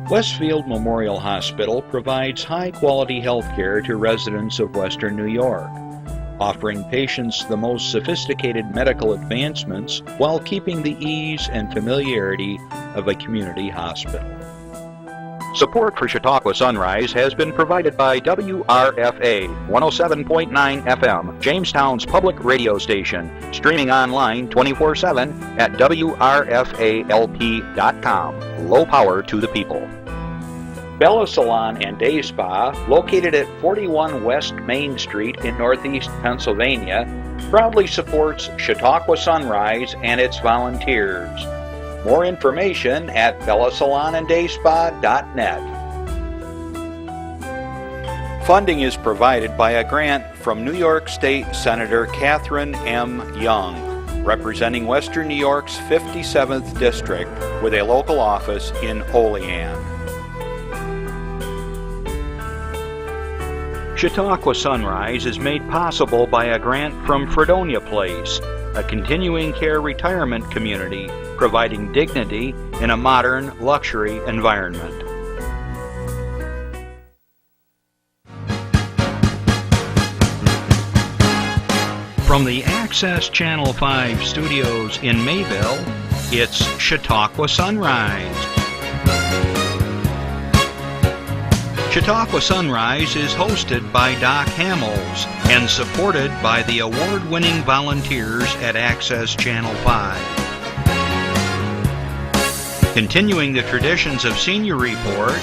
Westfield Memorial Hospital provides high-quality health care to residents of Western New York, offering patients the most sophisticated medical advancements while keeping the ease and familiarity of a community hospital. Support for Chautauqua Sunrise has been provided by WRFA 107.9 FM, Jamestown's public radio station, streaming online 24/7 at WRFALP.com. Low power to the people. Bella Salon and Day Spa, located at 41 West Main Street in Northeast Pennsylvania, proudly supports Chautauqua Sunrise and its volunteers. More information at bellasalonanddayspa.net. Funding is provided by a grant from New York State Senator Catherine M. Young, representing Western New York's 57th District with a local office in Olean. Chautauqua Sunrise is made possible by a grant from Fredonia Place, a continuing care retirement community providing dignity in a modern luxury environment. From the Access Channel 5 studios in Mayville, it's Chautauqua Sunrise. Chautauqua Sunrise is hosted by Doc Hamels and supported by the award-winning volunteers at Access Channel 5. Continuing the traditions of Senior Report,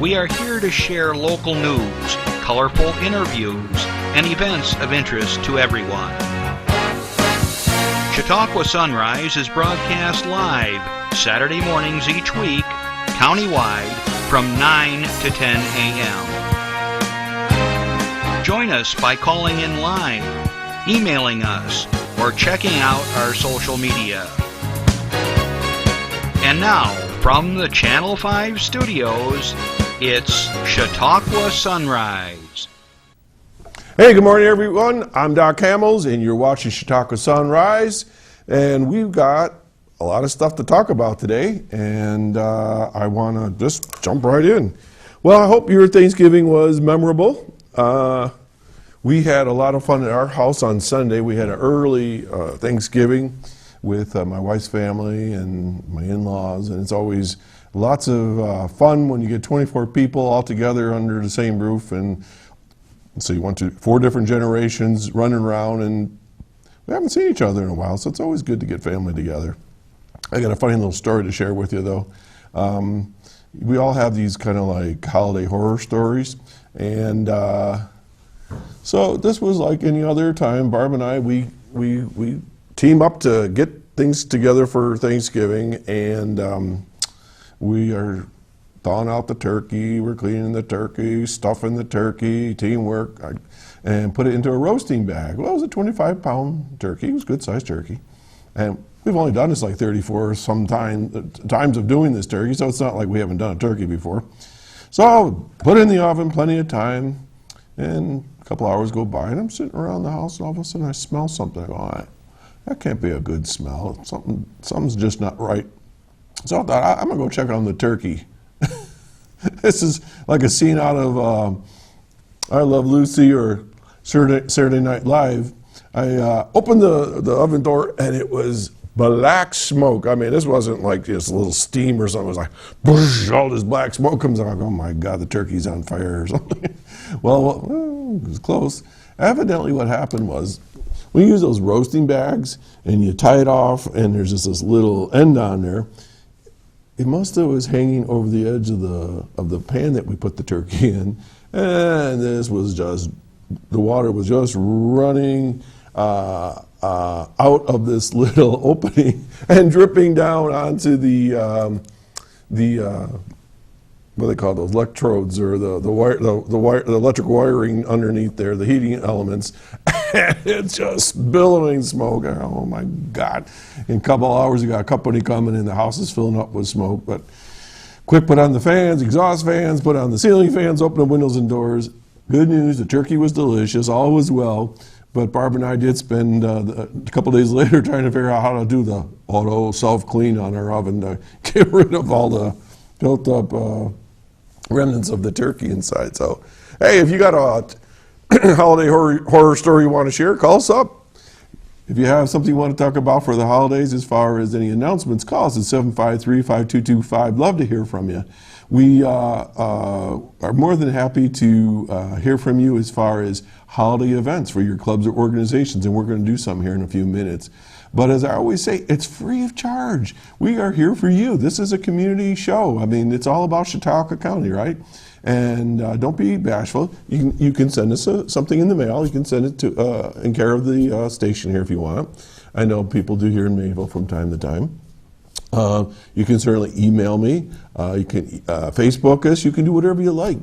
we are here to share local news, colorful interviews, and events of interest to everyone. Chautauqua Sunrise is broadcast live Saturday mornings each week, countywide, from 9 to 10 a.m. Join us by calling in live, emailing us, or checking out our social media. And now, from the Channel 5 studios, it's Chautauqua Sunrise. Hey, good morning, everyone. I'm Doc Hamels, and you're watching Chautauqua Sunrise. And we've got a lot of stuff to talk about today, and I want to just jump right in. Well, I hope your Thanksgiving was memorable. We had a lot of fun at our house on Sunday. We had an early Thanksgiving with my wife's family and my in-laws, and it's always lots of fun when you get 24 people all together under the same roof. And so you went to 4 different generations running around, and we haven't seen each other in a while, so it's always good to get family together. I got a funny little story to share with you, though. We all have these kind of like holiday horror stories, and so this was like any other time. Barb and I, we team up to get things together for Thanksgiving, and we are thawing out the turkey, we're cleaning the turkey, stuffing the turkey, teamwork, and put it into a roasting bag. Well, it was a 25-pound turkey. It was a good-sized turkey. And we've only done this like 34 times of doing this turkey, so it's not like we haven't done a turkey before. So put it in the oven, plenty of time, and a couple hours go by, and I'm sitting around the house, and all of a sudden I smell something. I go, that can't be a good smell. Something's just not right. So I thought, I'm going to go check on the turkey. This is like a scene out of I Love Lucy or Saturday Night Live. I opened the oven door, and it was black smoke. I mean, this wasn't like just a little steam or something. It was like, whoosh, all this black smoke comes out. I go, oh my God, the turkey's on fire or something. Well, it was close. Evidently what happened was, we use those roasting bags, and you tie it off, and there's just this little end on there. It must have was hanging over the edge of the pan that we put the turkey in, and this was just, the water was just running out of this little opening and dripping down onto the what do they call those, electrodes, or the electric wiring underneath there, the heating elements. And it's just billowing smoke. Oh my God. In a couple of hours, you got a company coming in, the house is filling up with smoke. But quick, put on the fans, exhaust fans, put on the ceiling fans, open the windows and doors. Good news, the turkey was delicious, all was well. But Barb and I did spend a couple days later trying to figure out how to do the auto self-clean on our oven to get rid of all the built up remnants of the turkey inside. So, hey, if you got a holiday horror story you want to share, call us up. If you have something you want to talk about for the holidays as far as any announcements, call us at 753-5225. Love to hear from you. We are more than happy to hear from you as far as holiday events for your clubs or organizations, and we're going to do some here in a few minutes. But as I always say, it's free of charge. We are here for you. This is a community show. I mean, it's all about Chautauqua County, right? And don't be bashful. You can send us something in the mail. You can send it to in care of the station here if you want. I know people do here in Mayville from time to time. You can certainly email me. You can Facebook us. You can do whatever you like.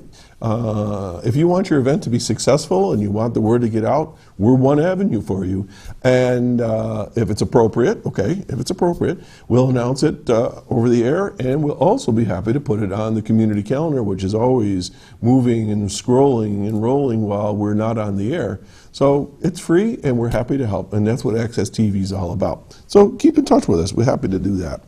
If you want your event to be successful and you want the word to get out, we're one avenue for you. And if it's appropriate, we'll announce it over the air, and we'll also be happy to put it on the community calendar, which is always moving and scrolling and rolling while we're not on the air. So it's free, and we're happy to help, and that's what Access TV is all about. So keep in touch with us. We're happy to do that.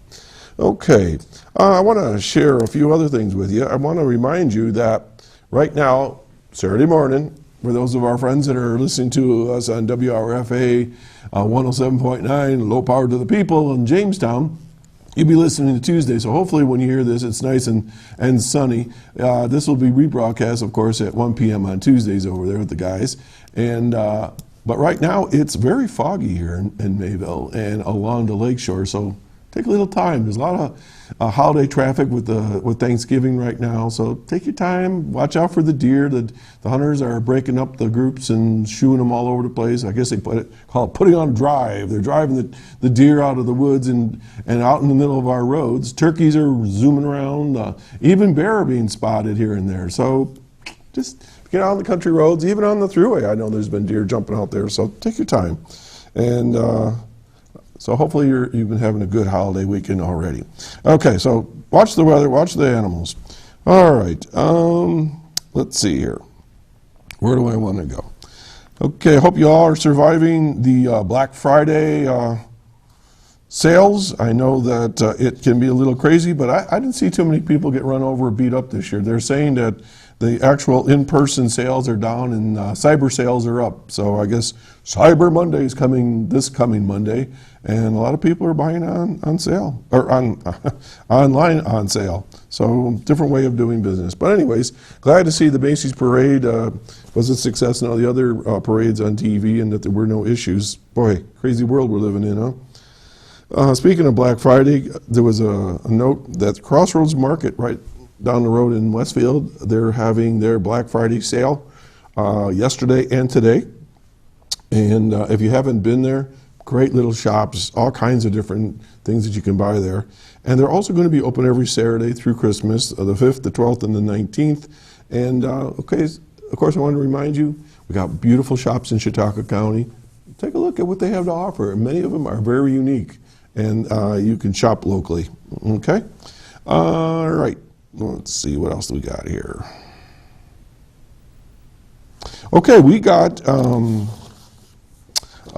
Okay, I want to share a few other things with you. I want to remind you that right now, Saturday morning, for those of our friends that are listening to us on WRFA 107.9, Low Power to the People in Jamestown, you'll be listening to Tuesday. So hopefully when you hear this, it's nice and sunny. This will be rebroadcast, of course, at 1 p.m. on Tuesdays over there with the guys. And but right now, it's very foggy here in Mayville and along the lakeshore. So take a little time. There's a lot of holiday traffic with Thanksgiving right now, so take your time. Watch out for the deer. The hunters are breaking up the groups and shooing them all over the place. I guess they call it putting on a drive. They're driving the deer out of the woods and out in the middle of our roads. Turkeys are zooming around. Even bear are being spotted here and there. So just get out on the country roads, even on the thruway. I know there's been deer jumping out there, so take your time. And so hopefully you've been having a good holiday weekend already. Okay, so watch the weather, watch the animals. All right, let's see here. Where do I want to go? Okay, I hope you all are surviving the Black Friday sales. I know that it can be a little crazy, but I didn't see too many people get run over or beat up this year. They're saying that the actual in-person sales are down and cyber sales are up. So I guess Cyber Monday is this coming Monday, and a lot of people are buying on sale, or online on sale. So different way of doing business. But anyways, glad to see the Macy's parade was a success and all the other parades on TV, and that there were no issues. Boy, crazy world we're living in, huh? Speaking of Black Friday, there was a note that Crossroads Market right down the road in Westfield, they're having their Black Friday sale yesterday and today. And if you haven't been there, great little shops, all kinds of different things that you can buy there. And they're also going to be open every Saturday through Christmas, the 5th, the 12th, and the 19th. And okay, of course, I want to remind you, we got beautiful shops in Chautauqua County. Take a look at what they have to offer. Many of them are very unique, and you can shop locally. Okay? All right. Let's see, what else do we got here? Okay, we got a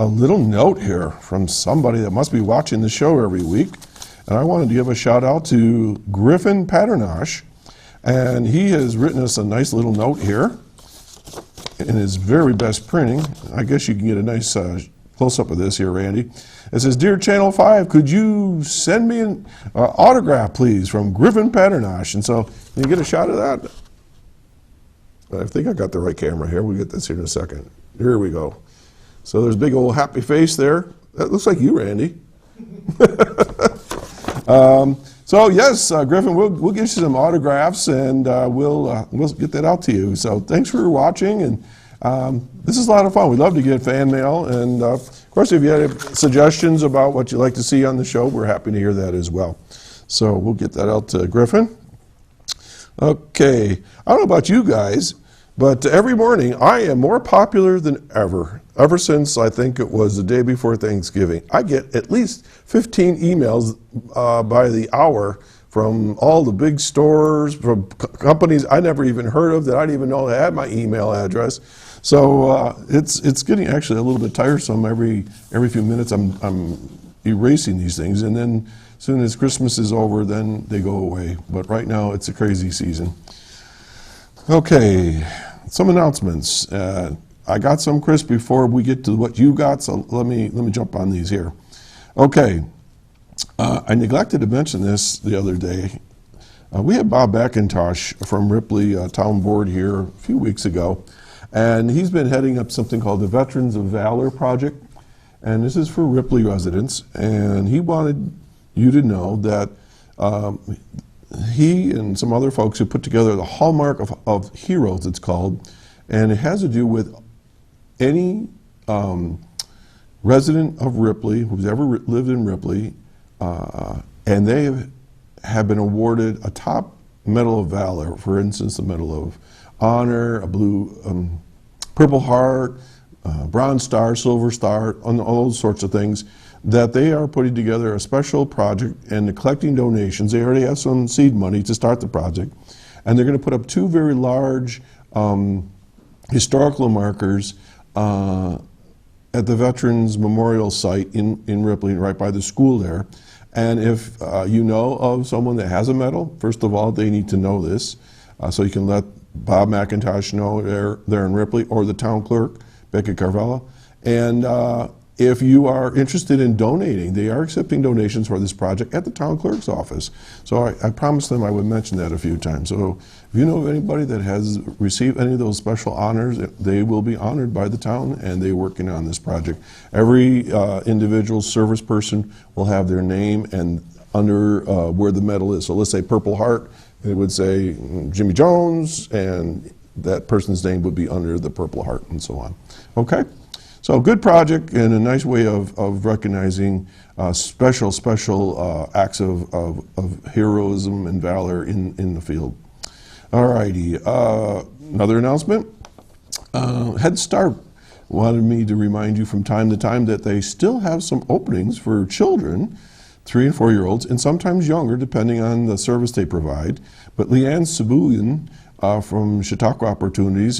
little note here from somebody that must be watching the show every week. And I wanted to give a shout out to Griffin Paternosh. And he has written us a nice little note here in his very best printing. I guess you can get a nice close-up of this here, Randy. It says, "Dear Channel 5, could you send me an autograph, please, from Griffin Paternosh?" And so, can you get a shot of that? I think I got the right camera here. We'll get this here in a second. Here we go. So there's a big old happy face there. That looks like you, Randy. So yes, Griffin, we'll get you some autographs, and we'll get that out to you. So thanks for watching, and this is a lot of fun. We love to get fan mail, and of course, if you have suggestions about what you'd like to see on the show, we're happy to hear that as well. So we'll get that out to Griffin. Okay, I don't know about you guys, but every morning I am more popular than ever. Ever since I think it was the day before Thanksgiving, I get at least 15 emails by the hour from all the big stores, from companies I never even heard of that I didn't even know they had my email address. So it's getting actually a little bit tiresome. Every few minutes I'm erasing these things, and then As soon as Christmas is over, then they go away. But right now, it's a crazy season. Okay, some announcements. I got some, Chris, before we get to what you got, so let me jump on these here. Okay, I neglected to mention this the other day. We had Bob McIntosh from Ripley Town Board here a few weeks ago, and he's been heading up something called the Veterans of Valor Project, and this is for Ripley residents, and he wanted you to know that he and some other folks who put together the Hallmark of Heroes, it's called, and it has to do with any resident of Ripley who's ever lived in Ripley, and they have been awarded a top Medal of Valor, for instance, the Medal of Honor, a blue, Purple Heart, Bronze Star, Silver Star, all those sorts of things, that they are putting together a special project and they're collecting donations. They already have some seed money to start the project, and they're going to put up two very large historical markers at the Veterans Memorial Site in Ripley, right by the school there. And if you know of someone that has a medal, first of all, they need to know this, so you can let Bob McIntosh know they're in Ripley, or the town clerk, Becky Carvella. And if you are interested in donating, they are accepting donations for this project at the town clerk's office. So I promised them I would mention that a few times. So if you know of anybody that has received any of those special honors, they will be honored by the town, and they're working on this project. Every individual service person will have their name and under where the medal is. So let's say Purple Heart, it would say Jimmy Jones, and that person's name would be under the Purple Heart, and so on. Okay? So good project and a nice way of recognizing special acts of heroism and valor in the field. All righty, another announcement. Head Start wanted me to remind you from time to time that they still have some openings for children, 3 and 4 year olds, and sometimes younger depending on the service they provide. But Leanne Sabulian from Chautauqua Opportunities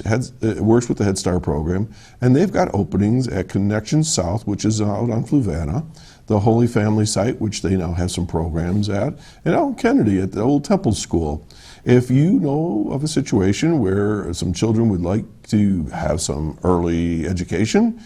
works with the Head Start program, and they've got openings at Connection South, which is out on Fluvanna, the Holy Family site, which they now have some programs at, and out in Kennedy at the Old Temple School. If you know of a situation where some children would like to have some early education,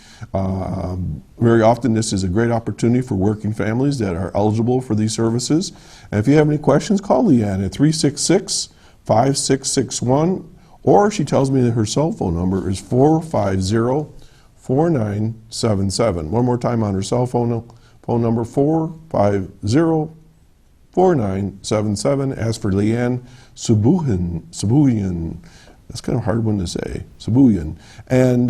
very often this is a great opportunity for working families that are eligible for these services. And if you have any questions, call Leanne at 366-5661, or she tells me that her cell phone number is 450-4977. One more time on her cell phone number, 450-4977. Ask for Leanne Sabulian. That's kind of a hard one to say, Sabulian. And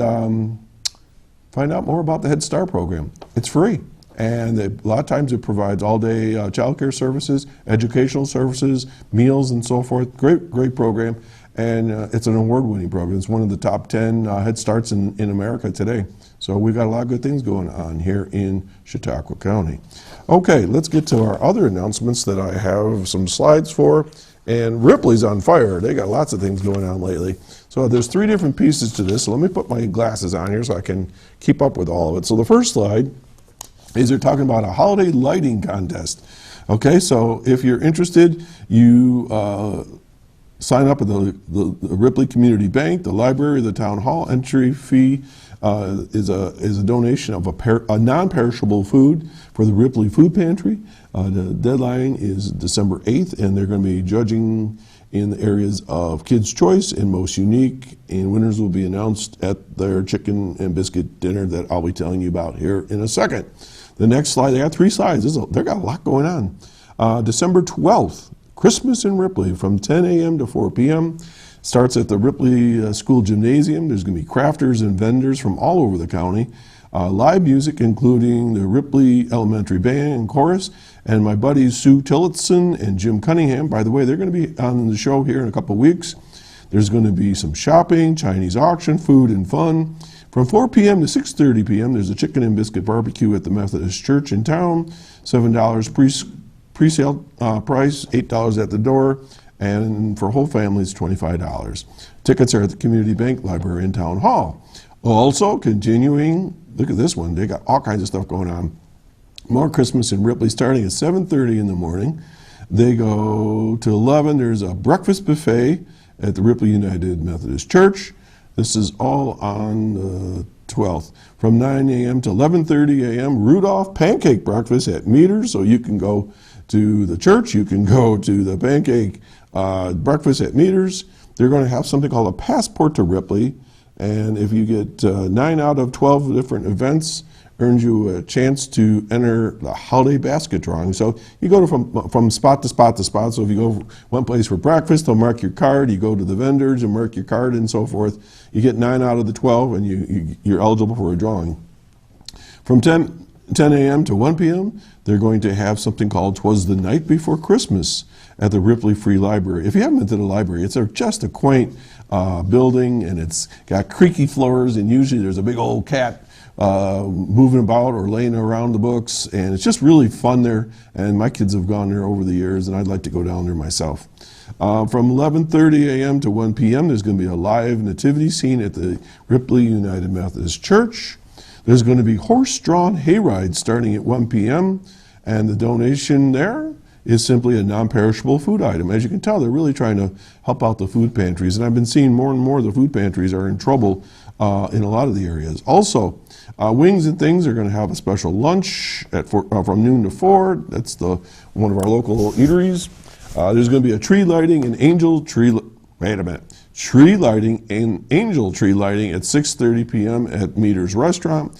find out more about the Head Start program. It's free. And a lot of times it provides all-day child care services, educational services, meals, and so forth. Great program. And it's an award-winning program. It's one of the top 10 Head Starts in America today. So we've got a lot of good things going on here in Chautauqua County. Okay, let's get to our other announcements that I have some slides for. And Ripley's on fire. They got lots of things going on lately. So there's 3 different pieces to this. So let me put my glasses on here so I can keep up with all of it. So the first slide is they're talking about a holiday lighting contest. Okay, so if you're interested, you sign up at the Ripley Community Bank, the library, the town hall. Entry fee is a donation of a non-perishable food for the Ripley Food Pantry. The deadline is December 8th, and they're going to be judging in the areas of Kids' Choice and Most Unique, and winners will be announced at their chicken and biscuit dinner that I'll be telling you about here in a second. The next slide, they got 3 slides. They've got a lot going on. December 12th, Christmas in Ripley from 10 a.m. to 4 p.m. Starts at the Ripley School Gymnasium. There's going to be crafters and vendors from all over the county. Live music, including the Ripley Elementary Band and Chorus, and my buddies Sue Tillotson and Jim Cunningham. By the way, they're going to be on the show here in a couple of weeks. There's going to be some shopping, Chinese auction, food, and fun. From 4 p.m. to 6:30 p.m., there's a chicken and biscuit barbecue at the Methodist Church in town. $7 pre-sale price, $8 at the door, and for whole families, $25. Tickets are at the Community Bank, Library, and Town Hall. Also, continuing, look at this one, they got all kinds of stuff going on. More Christmas in Ripley starting at 7:30 in the morning. They go to 11. There's a breakfast buffet at the Ripley United Methodist Church. This is all on the 12th. From 9 a.m. to 11:30 a.m., Rudolph pancake breakfast at Meters. So you can go to the church, you can go to the pancake breakfast at Meters. They're going to have something called a passport to Ripley. And if you get 9 out of 12 different events, earns you a chance to enter the holiday basket drawing. So you go from spot to spot to spot. So if you go one place for breakfast, they'll mark your card. You go to the vendors and mark your card and so forth. You get 9 out of the 12 and you're eligible for a drawing. From 10 a.m. to 1 p.m., they're going to have something called 'Twas the Night Before Christmas at the Ripley Free Library. If you haven't been to the library, it's just a quaint building, and it's got creaky floors, and usually there's a big old cat moving about or laying around the books, and it's just really fun there, and my kids have gone there over the years, and I'd like to go down there myself. From 11:30 a.m. to 1 p.m., there's going to be a live nativity scene at the Ripley United Methodist Church. There's going to be horse-drawn hayrides starting at 1 p.m., and the donation there is simply a non-perishable food item. As you can tell, they're really trying to help out the food pantries, and I've been seeing more and more the food pantries are in trouble in a lot of the areas. Also, Wings and Things are going to have a special lunch at from noon to 4. That's one of our local eateries. There's going to be a tree lighting and tree lighting and angel tree lighting at 6:30 p.m. at Meters Restaurant.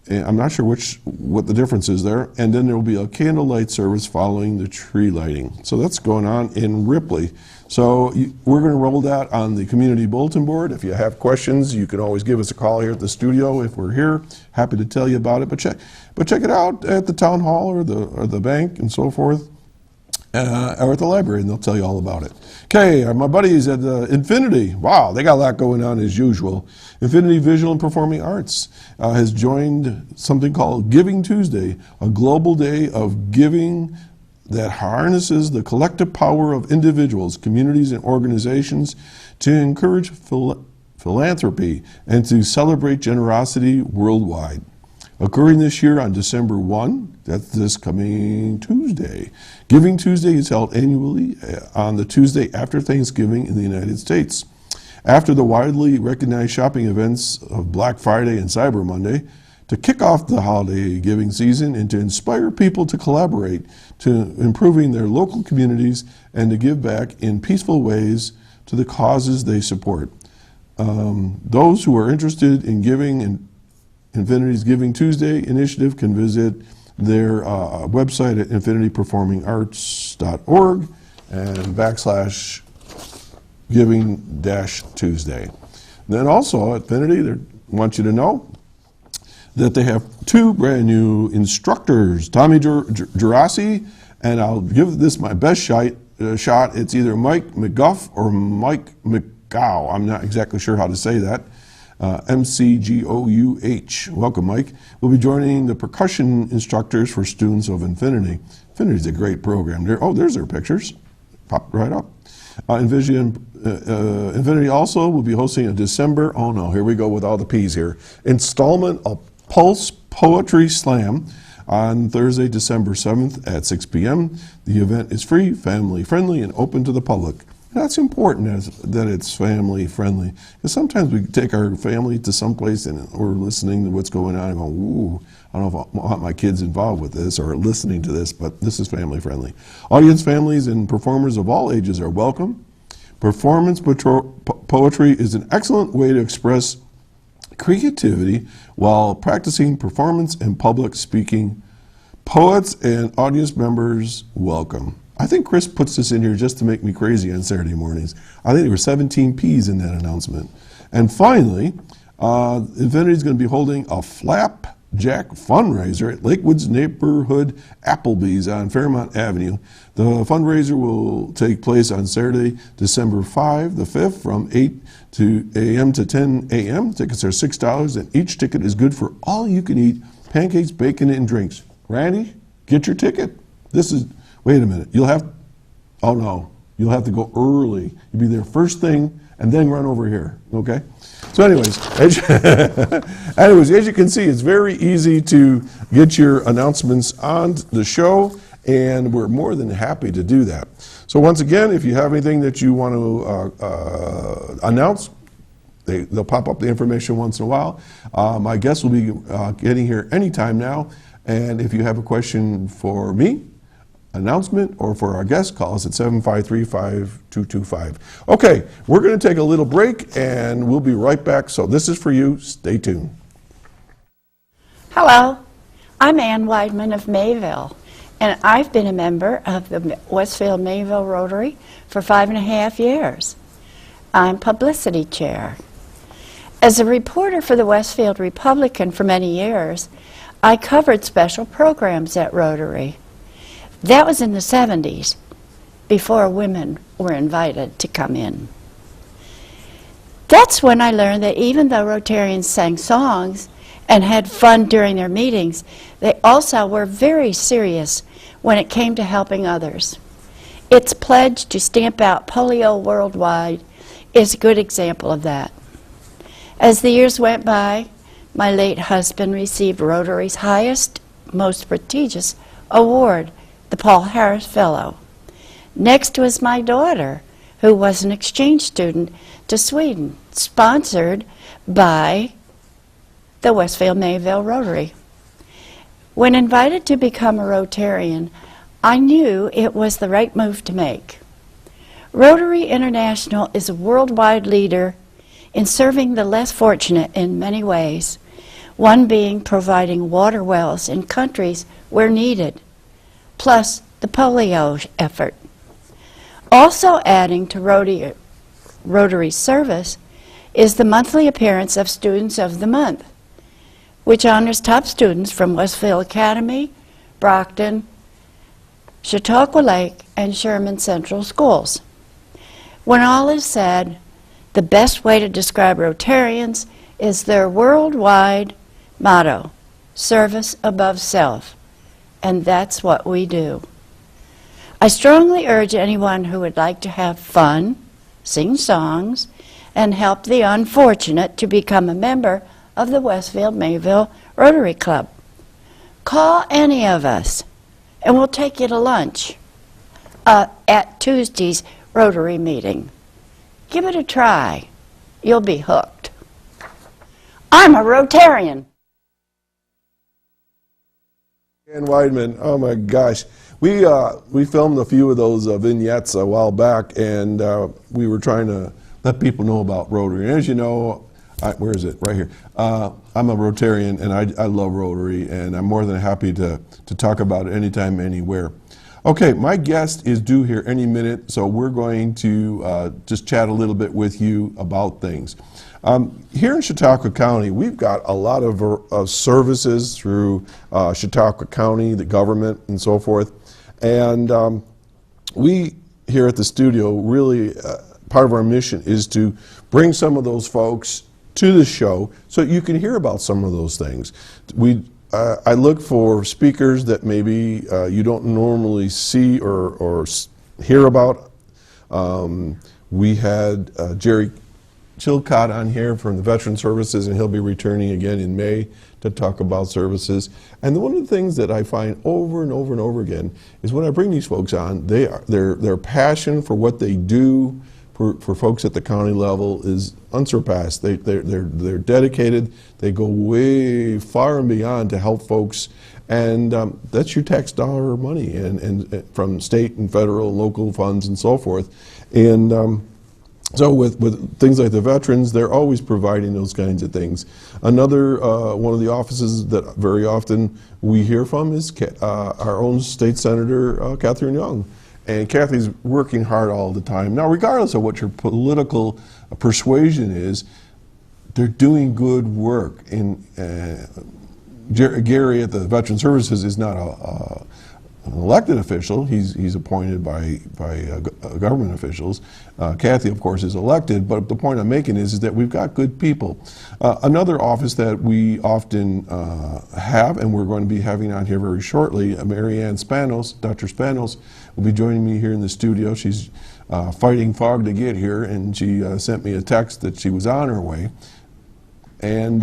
And I'm not sure what the difference is there. And then there will be a candlelight service following the tree lighting. So that's going on in Ripley. So we're going to roll that on the community bulletin board. If you have questions, you can always give us a call here at the studio if we're here. Happy to tell you about it. But check it out at the town hall or the bank and so forth. Or at the library, and they'll tell you all about it. Okay, my buddies at Infinity, wow, they got a lot going on as usual. Infinity Visual and Performing Arts has joined something called Giving Tuesday, a global day of giving that harnesses the collective power of individuals, communities, and organizations to encourage philanthropy and to celebrate generosity worldwide. Occurring this year on December 1, that's this coming Tuesday. Giving Tuesday is held annually on the Tuesday after Thanksgiving in the United States. After the widely recognized shopping events of Black Friday and Cyber Monday, to kick off the holiday giving season and to inspire people to collaborate to improving their local communities and to give back in peaceful ways to the causes they support. Those who are interested in giving and Infinity's Giving Tuesday initiative can visit their website at infinityperformingarts.org and /giving-tuesday. Then also at Infinity, they want you to know that they have 2 brand new instructors, Tommy Gerasi, and I'll give this my best shot. It's either Mike McGuff or Mike McGow. I'm not exactly sure how to say that. MCGOUH. Welcome, Mike. We'll be joining the percussion instructors for students of Infinity. Infinity is a great program. There's their pictures. Popped right up. Infinity also will be hosting a December, here we go with all the P's here, installment of Pulse Poetry Slam on Thursday, December 7th at 6 p.m. The event is free, family-friendly, and open to the public. That's important that it's family friendly, because sometimes we take our family to someplace and we're listening to what's going on and going, ooh, I don't know if I want my kids involved with this or listening to this, but this is family friendly. Audience, families, and performers of all ages are welcome. Performance poetry is an excellent way to express creativity while practicing performance and public speaking. Poets and audience members, welcome. I think Chris puts this in here just to make me crazy on Saturday mornings. I think there were 17 P's in that announcement. And finally, Infinity is going to be holding a flapjack fundraiser at Lakewood's neighborhood Applebee's on Fairmont Avenue. The fundraiser will take place on Saturday, December 5, the 5th, from 8 a.m. to 10 a.m. Tickets are $6, and each ticket is good for all you can eat pancakes, bacon, and drinks. Randy, get your ticket. Wait a minute. Oh no, You'll have to go early. You'll be there first thing and then run over here, okay? So anyways, as you can see, it's very easy to get your announcements on the show, and we're more than happy to do that. So once again, if you have anything that you want to announce, they'll pop up the information once in a while. My guests will be getting here anytime now, and if you have a question for me, announcement, or for our guest, call us at 753-5225. Okay, we're going to take a little break, and we'll be right back. So this is for you. Stay tuned. Hello, I'm Ann Weidman of Mayville, and I've been a member of the Westfield Mayville Rotary for 5.5 years. I'm publicity chair. As a reporter for the Westfield Republican for many years, I covered special programs at Rotary. That was in the 70s, before women were invited to come in. That's when I learned that even though Rotarians sang songs and had fun during their meetings, they also were very serious when it came to helping others. Its pledge to stamp out polio worldwide is a good example of that. As the years went by, my late husband received Rotary's highest, most prestigious award, the Paul Harris Fellow. Next was my daughter, who was an exchange student to Sweden, sponsored by the Westfield Mayville Rotary. When invited to become a Rotarian, I knew it was the right move to make. Rotary International is a worldwide leader in serving the less fortunate in many ways, one being providing water wells in countries where needed, plus the polio effort. Also adding to Rotary's service is the monthly appearance of Students of the Month, which honors top students from Westfield Academy, Brockton, Chautauqua Lake, and Sherman Central schools. When all is said, the best way to describe Rotarians is their worldwide motto, service above self. And that's what we do. I strongly urge anyone who would like to have fun, sing songs, and help the unfortunate to become a member of the Westfield Mayville Rotary Club. Call any of us, and we'll take you to lunch at Tuesday's Rotary meeting. Give it a try. You'll be hooked. I'm a Rotarian. Ann Weidman, oh my gosh. We filmed a few of those vignettes a while back, and we were trying to let people know about Rotary. And as you know, where is it? Right here. I'm a Rotarian, and I love Rotary, and I'm more than happy to talk about it anytime, anywhere. Okay, my guest is due here any minute, so we're going to just chat a little bit with you about things. Here in Chautauqua County, we've got a lot of services through Chautauqua County, the government, and so forth. And we here at the studio, really, part of our mission is to bring some of those folks to the show so you can hear about some of those things. I look for speakers that maybe you don't normally see or hear about. We had Jerry Chilcott on here from the Veteran Services, and he'll be returning again in May to talk about services. And one of the things that I find over and over and over again is when I bring these folks on, their passion for what they do for folks at the county level is unsurpassed. They're dedicated. They go way far and beyond to help folks, and that's your tax dollar money, and from state and federal, local funds, and so forth. And so with things like the veterans, they're always providing those kinds of things. Another one of the offices that very often we hear from is our own state senator, Catherine Young. And Kathy's working hard all the time. Now, regardless of what your political persuasion is, they're doing good work. And Gary at the Veteran Services is not an elected official. He's appointed by government officials. Kathy, of course, is elected, but the point I'm making is that we've got good people. Another office that we often have, and we're going to be having on here very shortly, Mary Ann Spanos, Dr. Spanos, will be joining me here in the studio. She's fighting fog to get here, and she sent me a text that she was on her way. And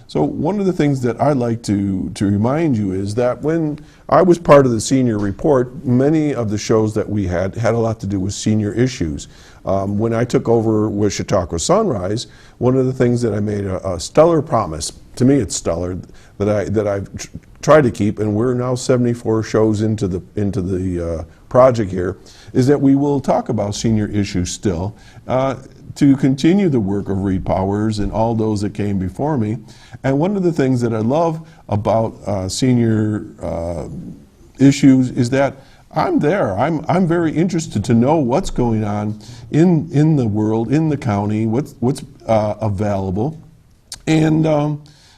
so one of the things that I like to remind you is that when I was part of the senior report, many of the shows that we had a lot to do with senior issues. When I took over with Chautauqua Sunrise, one of the things that I made a stellar promise, to me it's stellar, that I've tried to keep, and we're now 74 shows into the project here, is that we will talk about senior issues still, to continue the work of Reed Powers and all those that came before me. And one of the things that I love about senior issues is that I'm there. I'm very interested to know what's going on in the world, in the county, what's available. And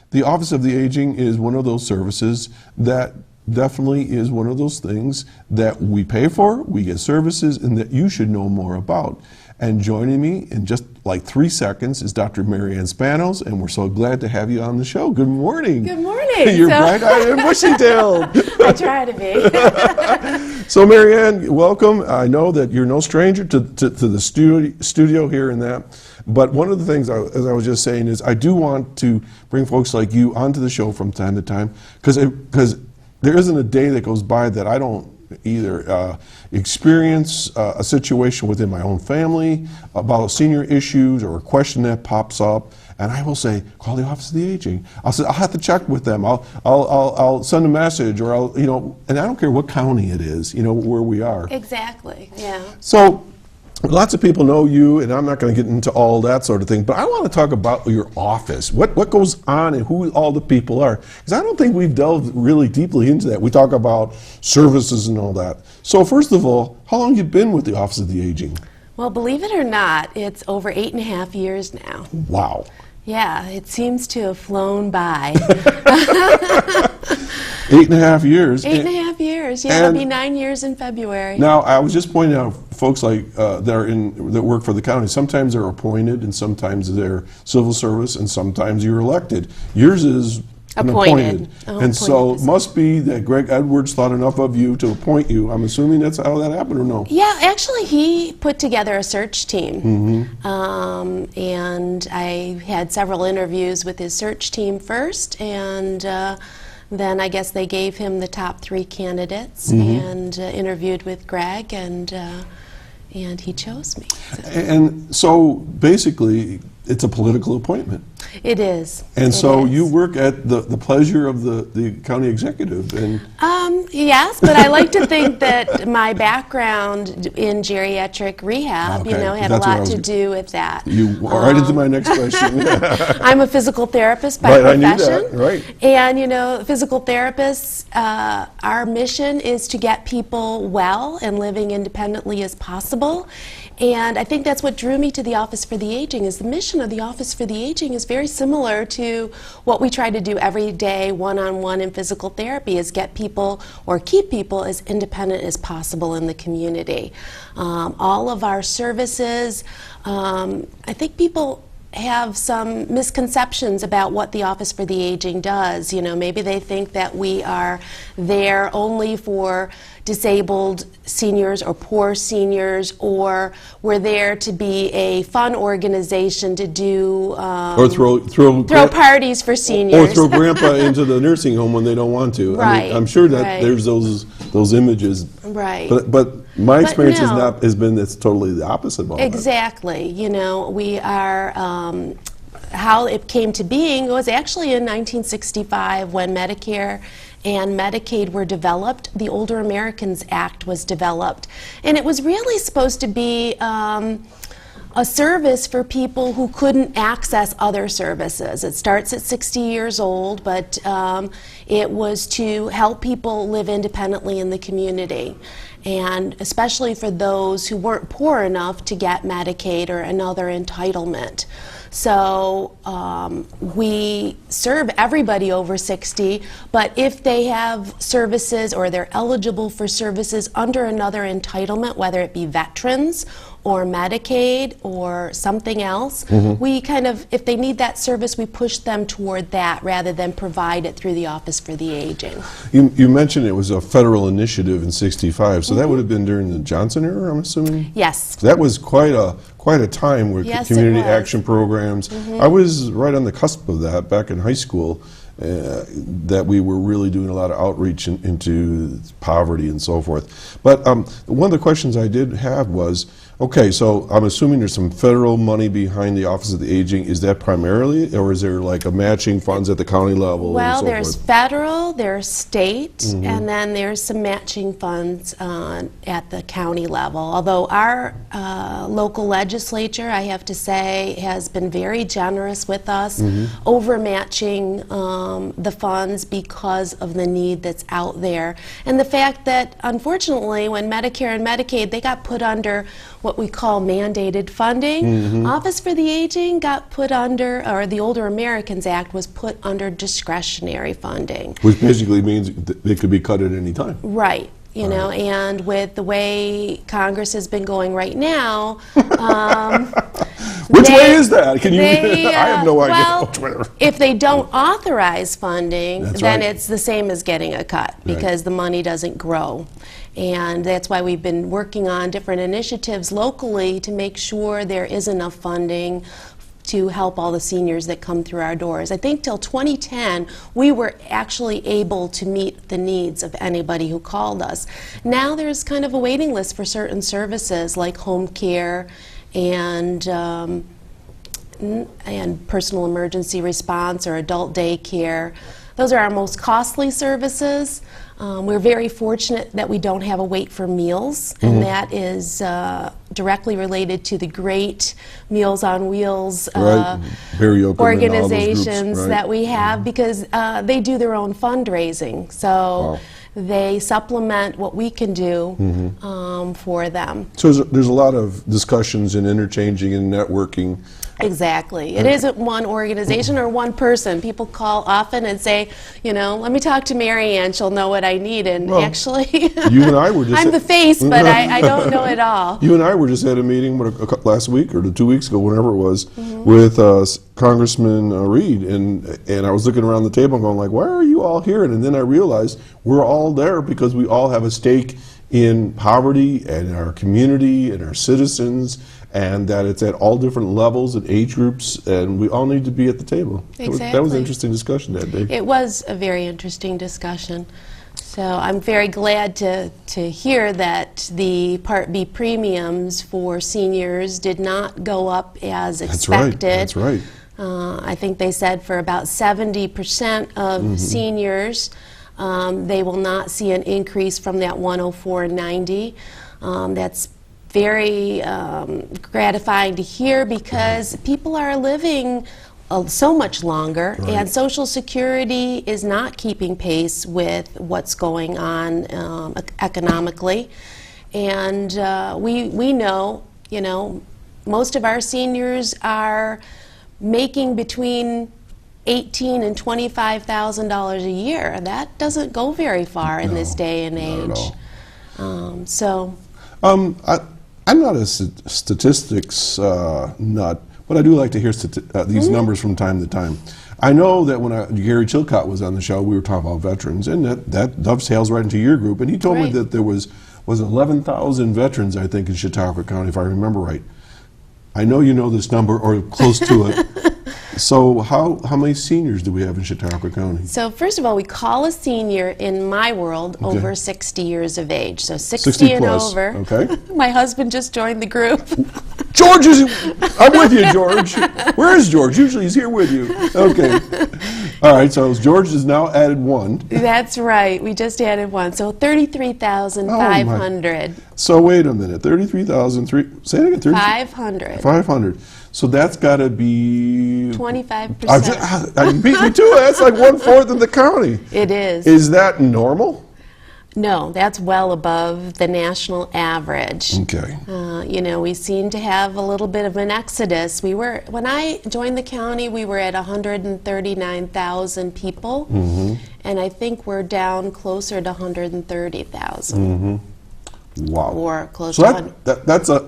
the Office of the Aging is one of those services that definitely is one of those things that we pay for, we get services, and that you should know more about. And joining me in just like 3 seconds is Dr. Mary Ann Spanos, and we're so glad to have you on the show. Good morning. Good morning. You're bright-eyed and bushy-tailed. I try to be. So Mary Ann, welcome. I know that you're no stranger to the studio here and that, but one of the things, as I was just saying, is I do want to bring folks like you onto the show from time to time, because there isn't a day that goes by that I don't either experience a situation within my own family about senior issues or a question that pops up, and I will say, call the Office of the Aging. I'll say, I'll have to check with them. I'll send a message, or and I don't care what county it is, where we are. Exactly, yeah. So lots of people know you, and I'm not going to get into all that sort of thing, but I want to talk about your office, what goes on and who all the people are, because I don't think we've delved really deeply into that. We talk about services and all that. So first of all, how long have you been with the Office of the Aging? Well, believe it or not, it's over 8.5 years now. Wow. Yeah, it seems to have flown by. 8.5 years. 8.5 years, yeah, it'll be 9 years in February. Now, I was just pointing out, folks like that work for the county, sometimes they're appointed, and sometimes they're civil service, and sometimes you're elected. Yours is appointed. And so it must be that Greg Edwards thought enough of you to appoint you. I'm assuming that's how that happened, or no? Yeah, actually he put together a search team. And I had several interviews with his search team first, and then I guess they gave him the top 3 candidates, and interviewed with Greg, and he chose me. And so basically, it's a political appointment. It is. And so you work at the pleasure of the county executive. And yes, but I like to think that my background in geriatric rehab, had a lot to do with that. You are right into my next question. I'm a physical therapist by profession. I knew that, right. And physical therapists, our mission is to get people well and living independently as possible. And I think that's what drew me to the Office for the Aging, is the mission of the Office for the Aging is very similar to what we try to do every day one-on-one in physical therapy, is get people or keep people as independent as possible in the community. All of our services, I think people have some misconceptions about what the Office for the Aging does. Maybe they think that we are there only for disabled seniors or poor seniors, or we're there to be a fun organization to do or throw parties for seniors, or throw grandpa into the nursing home when they don't want to. Right. I mean, I'm sure that there's those images. Right. But my experience has been it's totally the opposite of all exactly. We are. How it came to being was actually in 1965 when Medicare and Medicaid were developed. The Older Americans Act was developed, and it was really supposed to be a service for people who couldn't access other services. It starts at 60 years old, but it was to help people live independently in the community, and especially for those who weren't poor enough to get Medicaid or another entitlement. So we serve everybody over 60, but if they have services or they're eligible for services under another entitlement, whether it be veterans or Medicaid or something else, we if they need that service, we push them toward that rather than provide it through the Office for the Aging. You mentioned it was a federal initiative in '65, So that would have been during the Johnson era, I'm assuming? Yes. That was quite a time where Yes, it community was. action programs. I was right on the cusp of that back in high school. That we were really doing a lot of outreach into poverty and so forth. But one of the questions I did have was, okay, so I'm assuming there's some federal money behind the Office of the Aging. Is that primarily, or is there like a matching funds at the county level? Well, and so there's forth? federal, there's state, and then there's some matching funds at the county level. Although our local legislature, I have to say, has been very generous with us, over-matching the funds because of the need that's out there. And the fact that, unfortunately, when Medicare and Medicaid, they got put under what we call mandated funding. Office for the Aging got put under, or the Older Americans Act was put under discretionary funding. Which basically means they could be cut at any time. Right. You know, and with the way Congress has been going right now, Which way is that? Can you? they, I have no idea. well, which way. if they don't authorize funding, That's then right. it's the same as getting a cut because the money doesn't grow. And that's why we've been working on different initiatives locally to make sure there is enough funding to help all the seniors that come through our doors. I think till 2010, we were actually able to meet the needs of anybody who called us. Now there's kind of a waiting list for certain services like home care and personal emergency response or adult daycare. Those are our most costly services. We're very fortunate that we don't have a wait for meals, and that is directly related to the great Meals on Wheels Barry Oakham and all those organizations groups, right? that we have because they do their own fundraising. So they supplement what we can do for them. So there's a lot of discussions and interchanging and networking. Exactly. It isn't one organization or one person. People call often and say, you know, let me talk to Mary Ann, she'll know what I need. And Well, actually, you and I were just I'm the face, but I don't know it all. You and I were just at a meeting last week or 2 weeks ago, whenever it was, with Congressman Reed, and I was looking around the table and going like, why are you all here? And then I realized we're all there because we all have a stake in poverty and in our community and our citizens, and that it's at all different levels and age groups, and we all need to be at the table. That was an Exactly. interesting discussion that day. It was a very interesting discussion. So I'm very glad to hear that the Part B premiums for seniors did not go up as expected. That's right. I think they said for about 70% of seniors, they will not see an increase from that 104.90. That's very gratifying to hear because people are living so much longer, and Social Security is not keeping pace with what's going on economically. And we know, you know, most of our seniors are making between $18,000 and $25,000 a year. That doesn't go very far in this day and age. Not at all. I'm not a statistics nut, but I do like to hear these numbers from time to time. I know that when Gary Chilcott was on the show, we were talking about veterans, and that dovetails right into your group. And he told me that there was 11,000 veterans, I think, in Chautauqua County, if I remember right. I know you know this number, or close to it. So how many seniors do we have in Chautauqua County? So first of all, we call a senior in my world over 60 years of age. So 60 and plus. over. Okay. My husband just joined the group. George I'm with you, George. Where is George? Usually he's here with you. Okay. All right, so George has now added one. That's right. We just added one. So 33,500. So wait a minute. 33,000. Say it again. 500. 500. So that's got to be 25%. You beat me to it. That's like 1/4 of the county. It is. Is that normal? No, that's well above the national average. Okay. You know, we seem to have a little bit of an exodus. When I joined the county, we were at 139,000 people, and I think we're down closer to 130,000. Wow. Or close So to 100.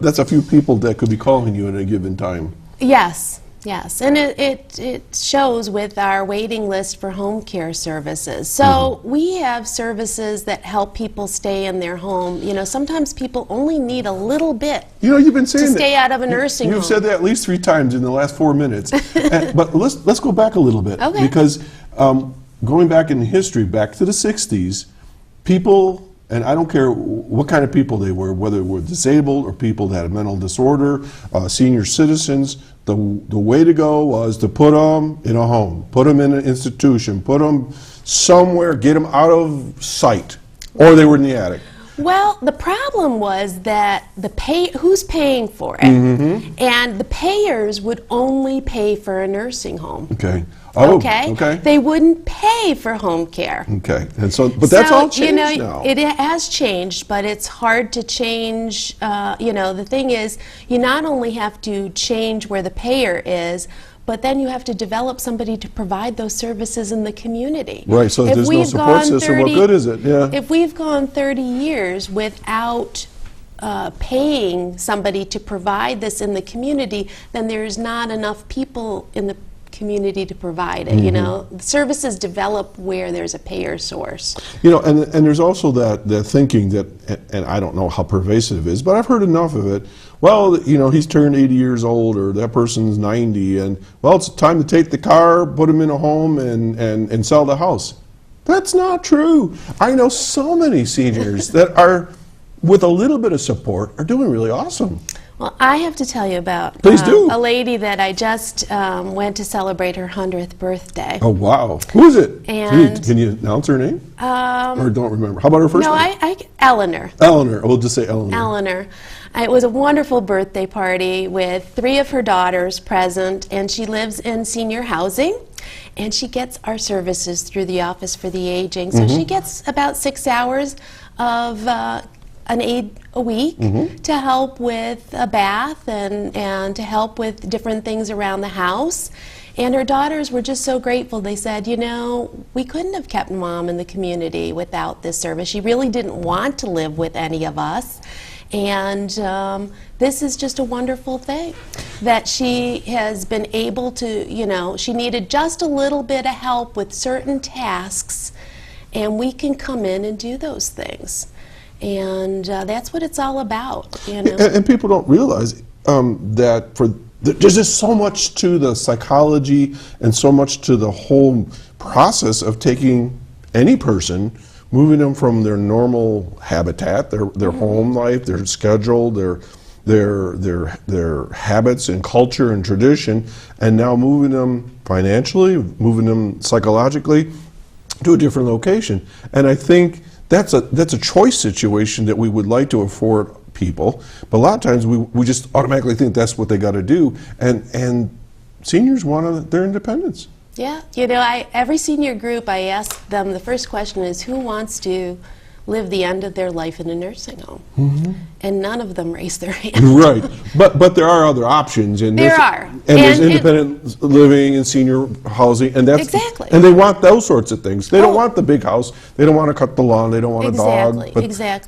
that's a few people that could be calling you at a given time. Yes. Yes, and it shows with our waiting list for home care services. So we have services that help people stay in their home. You know, sometimes people only need a little bit You've been saying to stay out of a nursing home. You've said that at least 3 times in the last 4 minutes. But let's go back a little bit. Okay. Because going back in history, back to the 60s, people, and I don't care what kind of people they were, whether they were disabled or people that had a mental disorder, senior citizens, the way to go was to put them in a home, put them in an institution, put them somewhere, get them out of sight, or they were in the attic. Well, the problem was that who's paying for it? And the payers would only pay for a nursing home. Okay. Oh, okay. They wouldn't pay for home care. Okay. And so, but that's all changed now. It has changed, but it's hard to change. The thing is, you not only have to change where the payer is, but then you have to develop somebody to provide those services in the community. Right, so if there's no support system, what good is it? Yeah. If we've gone 30 years without paying somebody to provide this in the community, then there's not enough people in the community to provide it. You know, services develop where there's a payer source. You know, and there's also that thinking that, and I don't know how pervasive it is, but I've heard enough of it. Well, you know, he's turned 80 years old, or that person's 90, and well, it's time to take the car, put him in a home, and sell the house. That's not true. I know so many seniors that are, with a little bit of support, are doing really awesome. Well, I have to tell you about a lady that I just went to celebrate her 100th birthday. Oh, wow. Who is it? And can you announce her name? Or don't remember? How about her first name? No, Eleanor. Eleanor. We'll just say Eleanor. Eleanor. It was a wonderful birthday party with 3 of her daughters present, and she lives in senior housing. And she gets our services through the Office for the Aging. So she gets about 6 hours of an aide a week to help with a bath and to help with different things around the house. And her daughters were just so grateful. They said, you know, we couldn't have kept Mom in the community without this service. She really didn't want to live with any of us. And this is just a wonderful thing that she has been able to, you know, she needed just a little bit of help with certain tasks, and we can come in and do those things. And that's what it's all about, you know. And people don't realize that there's just so much to the psychology and so much to the whole process of taking any person, moving them from their normal habitat, their home life, their schedule, their habits and culture and tradition, and now moving them financially, moving them psychologically to a different location. And I think that's a choice situation that we would like to afford people, but a lot of times we just automatically think that's what they got to do, and seniors want their independence. Yeah, you know, every senior group I ask them, the first question is, who wants to live the end of their life in a nursing home? And none of them raise their hand. Right, but there are other options. And there's independent living and senior housing, and that's exactly. And they want those sorts of things. They don't want the big house. They don't want to cut the lawn. They don't want a dog.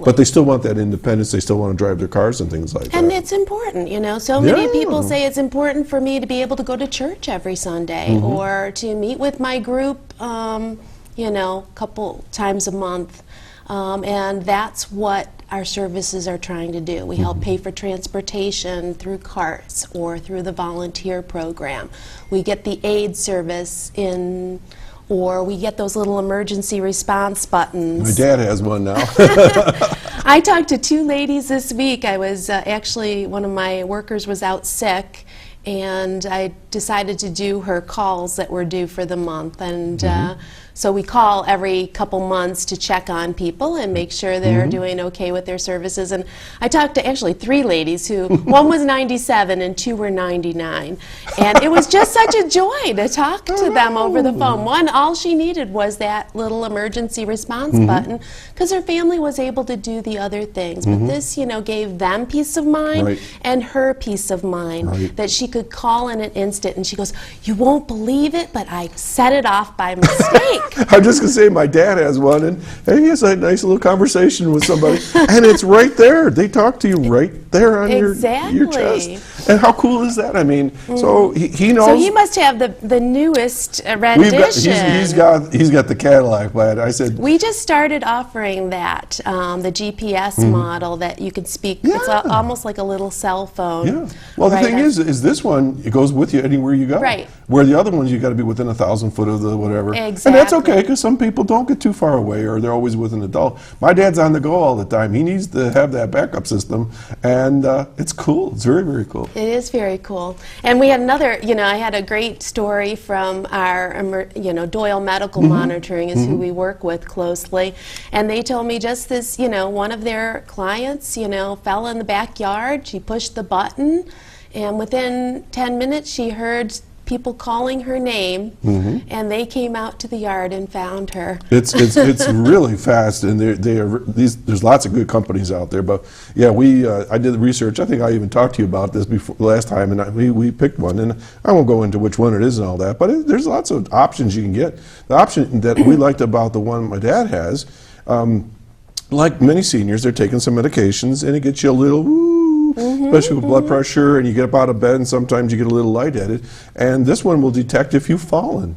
But they still want that independence. They still want to drive their cars and things like that. And it's important, you know. So many people say it's important for me to be able to go to church every Sunday or to meet with my group, you know, a couple times a month. And that's what our services are trying to do. We help pay for transportation through carts or through the volunteer program. We get the aid service in, or we get those little emergency response buttons. My dad has one now. I talked to 2 ladies this week. I was actually, one of my workers was out sick, and I decided to do her calls that were due for the month. And so we call every couple months to check on people and make sure they're doing okay with their services. And I talked to actually 3 ladies who, one was 97 and 2 were 99. And it was just such a joy to talk to them over the phone. One, all she needed was that little emergency response button, because her family was able to do the other things. But this, you know, gave them peace of mind and her peace of mind that she could call in an instant. And she goes, you won't believe it, but I set it off by mistake. I'm just going to say my dad has one, and he has a nice little conversation with somebody, and it's right there. They talk to you right there on your chest. And how cool is that? I mean, so he knows. So he must have the newest rendition. He's got the Cadillac, lad. I said. We just started offering that, the GPS model that you can speak. Yeah. It's almost like a little cell phone. Yeah. Well, the thing is this one, it goes with you anywhere you go. Right. Where the other ones, you got to be within 1,000 foot of the whatever. Exactly. And that's okay, because some people don't get too far away, or they're always with an adult. My dad's on the go all the time. He needs to have that backup system, and it's cool. It's very, very cool. It is very cool. And we had another, I had a great story from our, Doyle Medical Monitoring is who we work with closely. And they told me just this, one of their clients, fell in the backyard. She pushed the button, and within 10 minutes she heard people calling her name, and they came out to the yard and found her. It's really fast, and there's lots of good companies out there. But yeah, I did the research. I think I even talked to you about this before last time, and we picked one. And I won't go into which one it is and all that, but there's lots of options you can get. The option that we liked about the one my dad has, like many seniors, they're taking some medications, and it gets you a little especially with blood pressure, and you get up out of bed, and sometimes you get a little lightheaded. And this one will detect if you've fallen.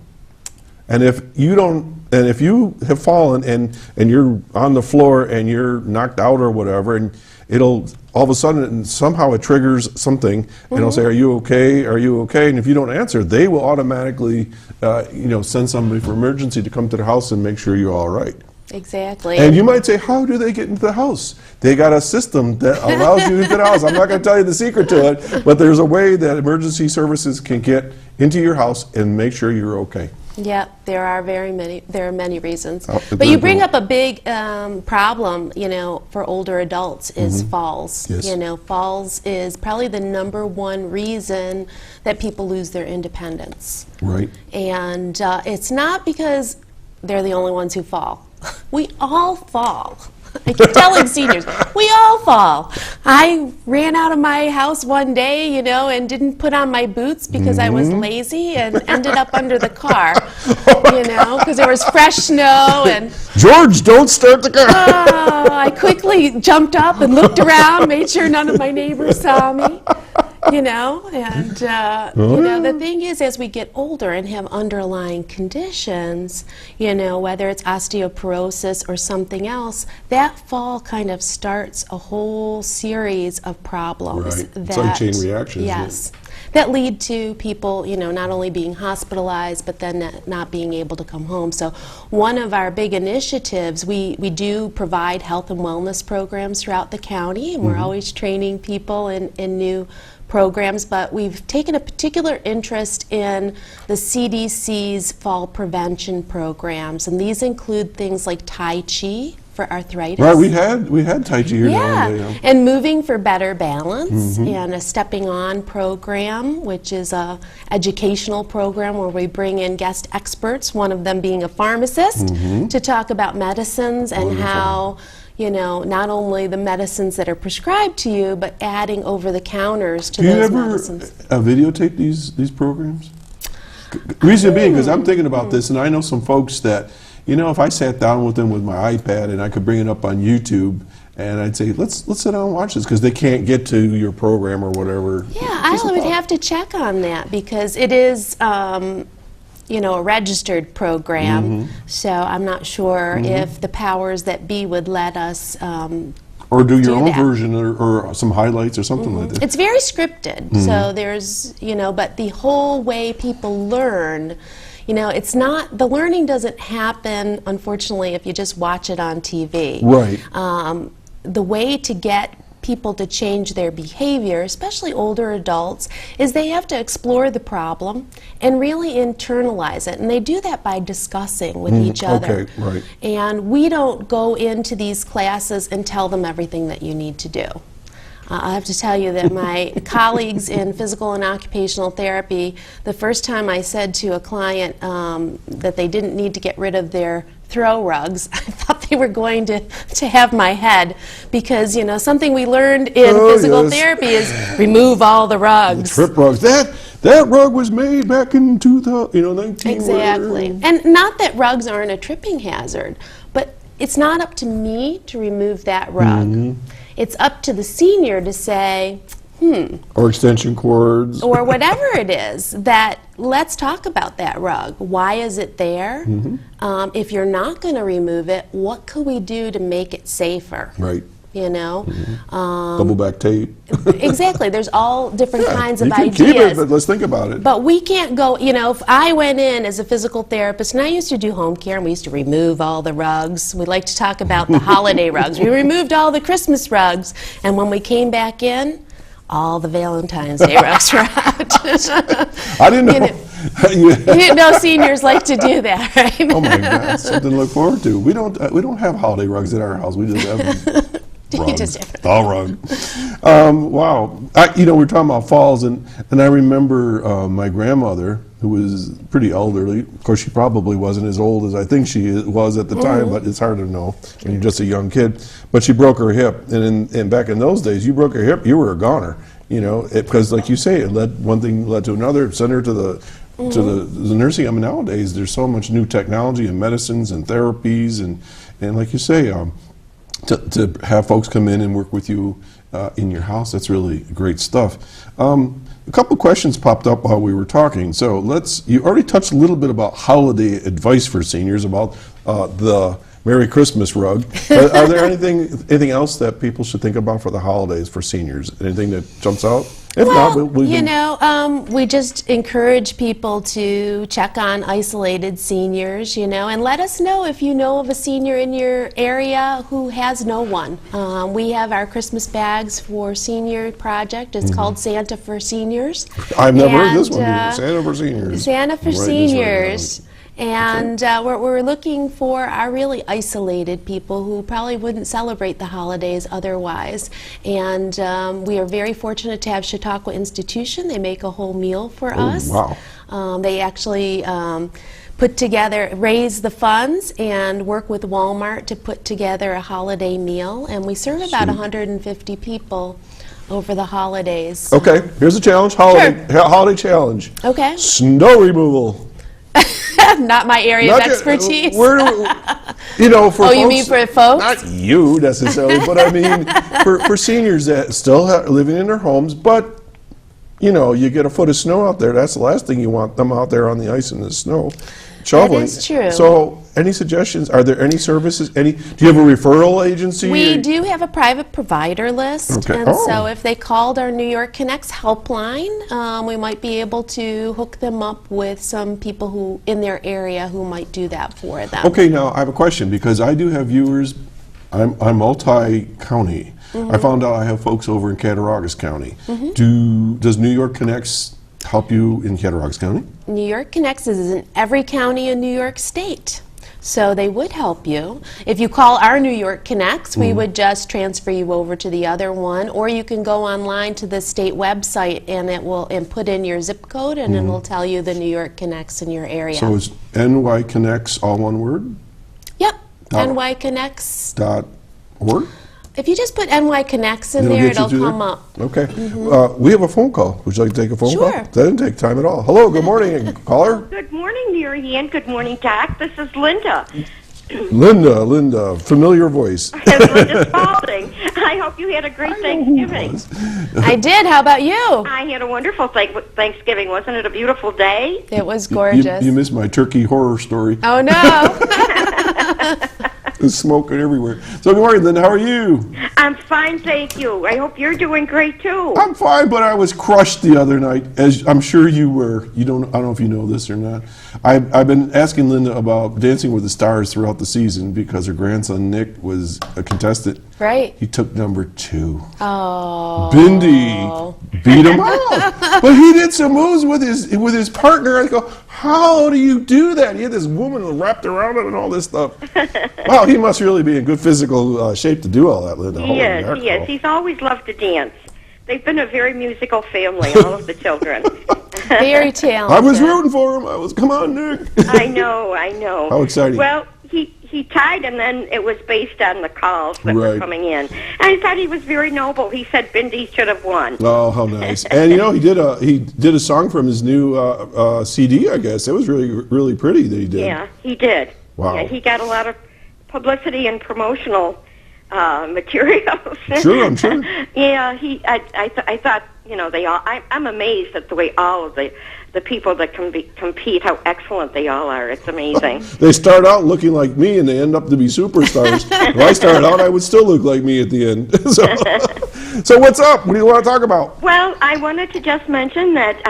And if you have fallen and you're on the floor and you're knocked out or whatever, and it'll all of a sudden somehow it triggers something, and it'll say, "Are you okay? Are you okay?" And if you don't answer, they will automatically, send somebody for emergency to come to the house and make sure you're all right. Exactly. And you might say, how do they get into the house? They got a system that allows you into the house. I'm not going to tell you the secret to it, but there's a way that emergency services can get into your house and make sure you're okay. Yeah, there are many reasons. But you bring up a big problem, for older adults is falls. Yes. Falls is probably the #1 reason that people lose their independence. Right. And it's not because they're the only ones who fall. We all fall. I keep telling seniors, we all fall. I ran out of my house one day, and didn't put on my boots because I was lazy and ended up under the car, because there was fresh snow. And George, don't start the car. I quickly jumped up and looked around, made sure none of my neighbors saw me. The thing is, as we get older and have underlying conditions, whether it's osteoporosis or something else, that fall kind of starts a whole series of problems. Right. It's like chain reactions. Yes. That lead to people, not only being hospitalized, but then not being able to come home. So one of our big initiatives, we do provide health and wellness programs throughout the county, and we're always training people in new programs, but we've taken a particular interest in the CDC's fall prevention programs, and these include things like Tai Chi for arthritis. Right, we had Tai Chi here now and then. And Moving for Better Balance, and a Stepping On program, which is a educational program where we bring in guest experts, one of them being a pharmacist, to talk about medicines and how not only the medicines that are prescribed to you, but adding over-the-counters to those medicines. Do you ever videotape these programs? Reason being, because I'm thinking about this, and I know some folks that, if I sat down with them with my iPad and I could bring it up on YouTube, and I'd say, let's sit down and watch this, because they can't get to your program or whatever. Yeah, I would have to check on that, because it is a registered program, so I'm not sure if the powers that be would let us or do your own version or some highlights or something like that. It's very scripted, so there's, but the whole way people learn, it's not, the learning doesn't happen, unfortunately, if you just watch it on TV. Right. The way to get people to change their behavior, especially older adults, is they have to explore the problem and really internalize it. And they do that by discussing with each other. Okay, right. And we don't go into these classes and tell them everything that you need to do. I have to tell you that my colleagues in physical and occupational therapy, the first time I said to a client that they didn't need to get rid of their throw rugs, I thought they were going to have my head, because something we learned in physical therapy is remove all the rugs. The trip rugs. that rug was made back in 2000, 19. Exactly. And not that rugs aren't a tripping hazard, but it's not up to me to remove that rug. It's up to the senior to say, or extension cords, or whatever it is, that let's talk about that rug. Why is it there? If you're not going to remove it, what could we do to make it safer? right? Double back tape. Exactly. There's all different kinds of you can ideas. keep it, but let's think about it. But we can't go, if I went in as a physical therapist, and I used to do home care, and we used to remove all the rugs. We like to talk about the holiday rugs. We removed all the Christmas rugs, and when we came back in, all the Valentine's Day rugs were out. I didn't know. You didn't know seniors like to do that, right? Oh my God, something to look forward to. We don't have holiday rugs at our house. We just have all rug. Wow. We're talking about falls, and I remember my grandmother, who was pretty elderly. Of course, she probably wasn't as old as I think she was at the time, but it's hard to know when you're just a young kid. But she broke her hip, and back in those days, you broke your hip, you were a goner. Because like you say, one thing led to another. Send her to the nursing home. Nowadays, there's so much new technology and medicines and therapies, and like you say, to have folks come in and work with you in your house, that's really great stuff. A couple of questions popped up while we were talking. So you already touched a little bit about holiday advice for seniors, about the Merry Christmas rug. Are there anything else that people should think about for the holidays for seniors? Anything that jumps out? If not, we just encourage people to check on isolated seniors, and let us know if you know of a senior in your area who has no one. We have our Christmas bags for senior project. It's called Santa for Seniors. I've never heard this one before. Santa for Seniors. Santa for Seniors. And what we're looking for are really isolated people who probably wouldn't celebrate the holidays otherwise. And we are very fortunate to have Chautauqua Institution. They make a whole meal for us. Wow. They actually raise the funds and work with Walmart to put together a holiday meal. And we serve about 150 people over the holidays. Okay, here's a challenge. Holiday challenge. Okay. Snow removal. Not my area of expertise. For folks, you mean for folks? Not you necessarily, but I mean for seniors that still living in their homes, but you get a foot of snow out there. That's the last thing you want, them out there on the ice in the snow, shoveling. That is true. So, any suggestions? Are there any services? Do you have a referral agency? We do have a private provider list, okay. And so if they called our New York Connects helpline, we might be able to hook them up with some people who in their area who might do that for them. Okay, now I have a question, because I do have viewers. I'm multi-county. I found out I have folks over in Cattaraugus County. Does New York Connects help you in Cattaraugus County? New York Connects is in every county in New York State. So they would help you. If you call our New York Connects, we would just transfer you over to the other one, or you can go online to the state website and put in your zip code, and it'll tell you the New York Connects in your area. So is NY Connects all one word? Yep. NYConnects.org. If you just put NY Connects in there, it'll come up. Okay. We have a phone call. Would you like to take a phone call? That didn't take time at all. Hello, good morning, caller. Good morning, Mary Ann. Good morning, Doc. This is Linda. Linda, familiar voice. Linda Spalding. I hope you had a great Thanksgiving. I did. How about you? I had a wonderful Thanksgiving. Wasn't it a beautiful day? It was gorgeous. You missed my turkey horror story. Oh, no. There's smoking everywhere. So good morning, Linda. How are you? I'm fine, thank you. I hope you're doing great, too. I'm fine, but I was crushed the other night, as I'm sure you were. I don't know if you know this or not. I've been asking Linda about Dancing with the Stars throughout the season because her grandson, Nick, was a contestant. Right. He took number 2. Oh. Bindi beat him out. But he did some moves with his partner. I go, how do you do that? He had this woman wrapped around him and all this stuff. Wow, he must really be in good physical shape to do all that, Linda. He is. He's always loved to dance. They've been a very musical family, all of the children. Very talented. I was rooting for him. Come on, Nick. I know. How exciting. Well, he he tied, and then it was based on the calls that were Right. coming in. And I thought he was very noble. He said Bindi should have won. Oh, how nice! And he did a song from his new CD. I guess it was really pretty that he did. Yeah, he did. Wow. Yeah, he got a lot of publicity and promotional materials. Sure, I'm sure. Yeah, I thought, they all. I'm amazed at the way all of the people that compete, how excellent they all are. It's amazing. They start out looking like me, and they end up to be superstars. If I started out, I would still look like me at the end. So what's up? What do you want to talk about? Well, I wanted to just mention that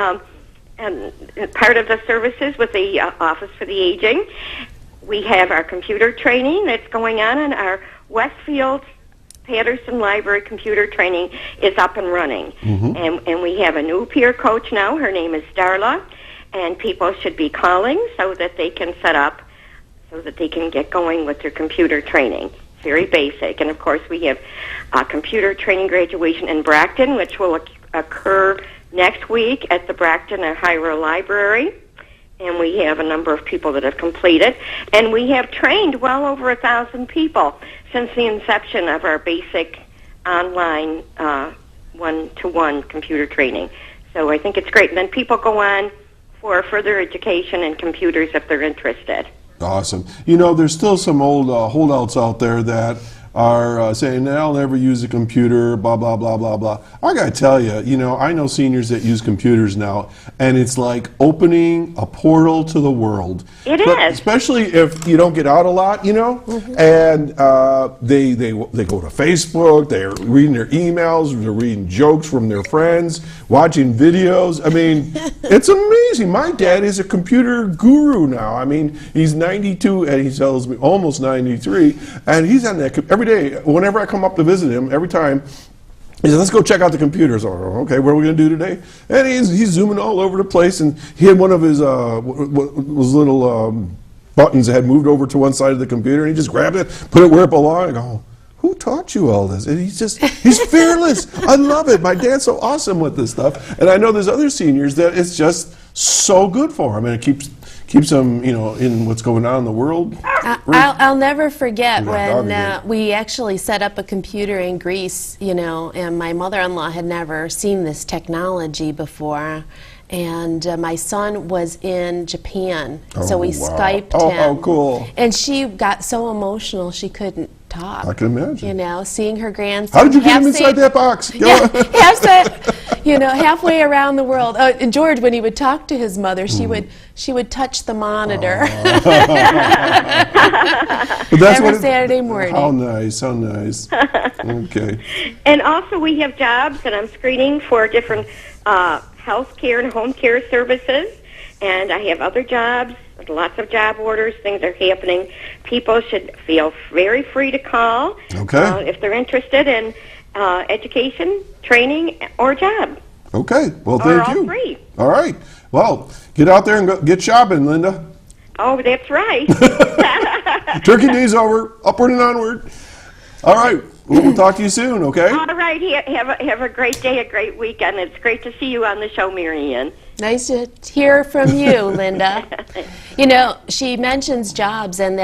part of the services with the Office for the Aging, we have our computer training that's going on, and our Westfield Patterson Library computer training is up and running. And we have a new peer coach now. Her name is Darla, and people should be calling so that they can set up, so that they can get going with their computer training. Very basic. And of course we have computer training graduation in Bracton, which will occur next week at the Bracton Ohio Library. And we have a number of people that have completed. And we have trained well over 1,000 people since the inception of our basic online one-to-one computer training. So I think it's great. And then people go on for further education in computers if they're interested. Awesome. There's still some old holdouts out there that are saying, I'll never use a computer, blah, blah, blah, blah, blah. I got to tell you, I know seniors that use computers now, and it's like opening a portal to the world. It is. Especially if you don't get out a lot, and they go to Facebook, they're reading their emails, they're reading jokes from their friends, watching videos. I mean, it's amazing. My dad is a computer guru now. I mean, he's 92, and he tells me almost 93, and he's on that every day. Whenever I come up to visit him, every time, he said, let's go check out the computers. Oh, okay, what are we going to do today? And he's zooming all over the place, and he had one of his little buttons that had moved over to one side of the computer, and he just grabbed it, put it where it belonged. I go, who taught you all this? And he's fearless. I love it. My dad's so awesome with this stuff. And I know there's other seniors that it's just so good for them, and it keeps them, in what's going on in the world. I'll never forget Yeah, when we actually set up a computer in Greece, and my mother-in-law had never seen this technology before. And my son was in Japan, so we wow. Skyped Oh, him. how cool. And she got so emotional she couldn't talk. I can imagine. Seeing her grandson. How did you get him half-saved- inside that box? Go Yeah, on. halfway around the world. And George, when he would talk to his mother, she would touch the monitor. But that's Every Saturday morning. How nice, how nice. Okay. And also we have jobs, and I'm screening for different health care and home care services. And I have other jobs, lots of job orders, things are happening. People should feel very free to call if they're interested in education, training, or job. Okay, well, thank all you. free. All right. Well, get out there and go, get shopping, Linda. Oh, that's right. Turkey Day's over. Upward and onward. All right. We'll talk to you soon, okay? All right. Have a great day, a great weekend. It's great to see you on the show, Mary Ann. Nice to hear from you, Linda. She mentions jobs, and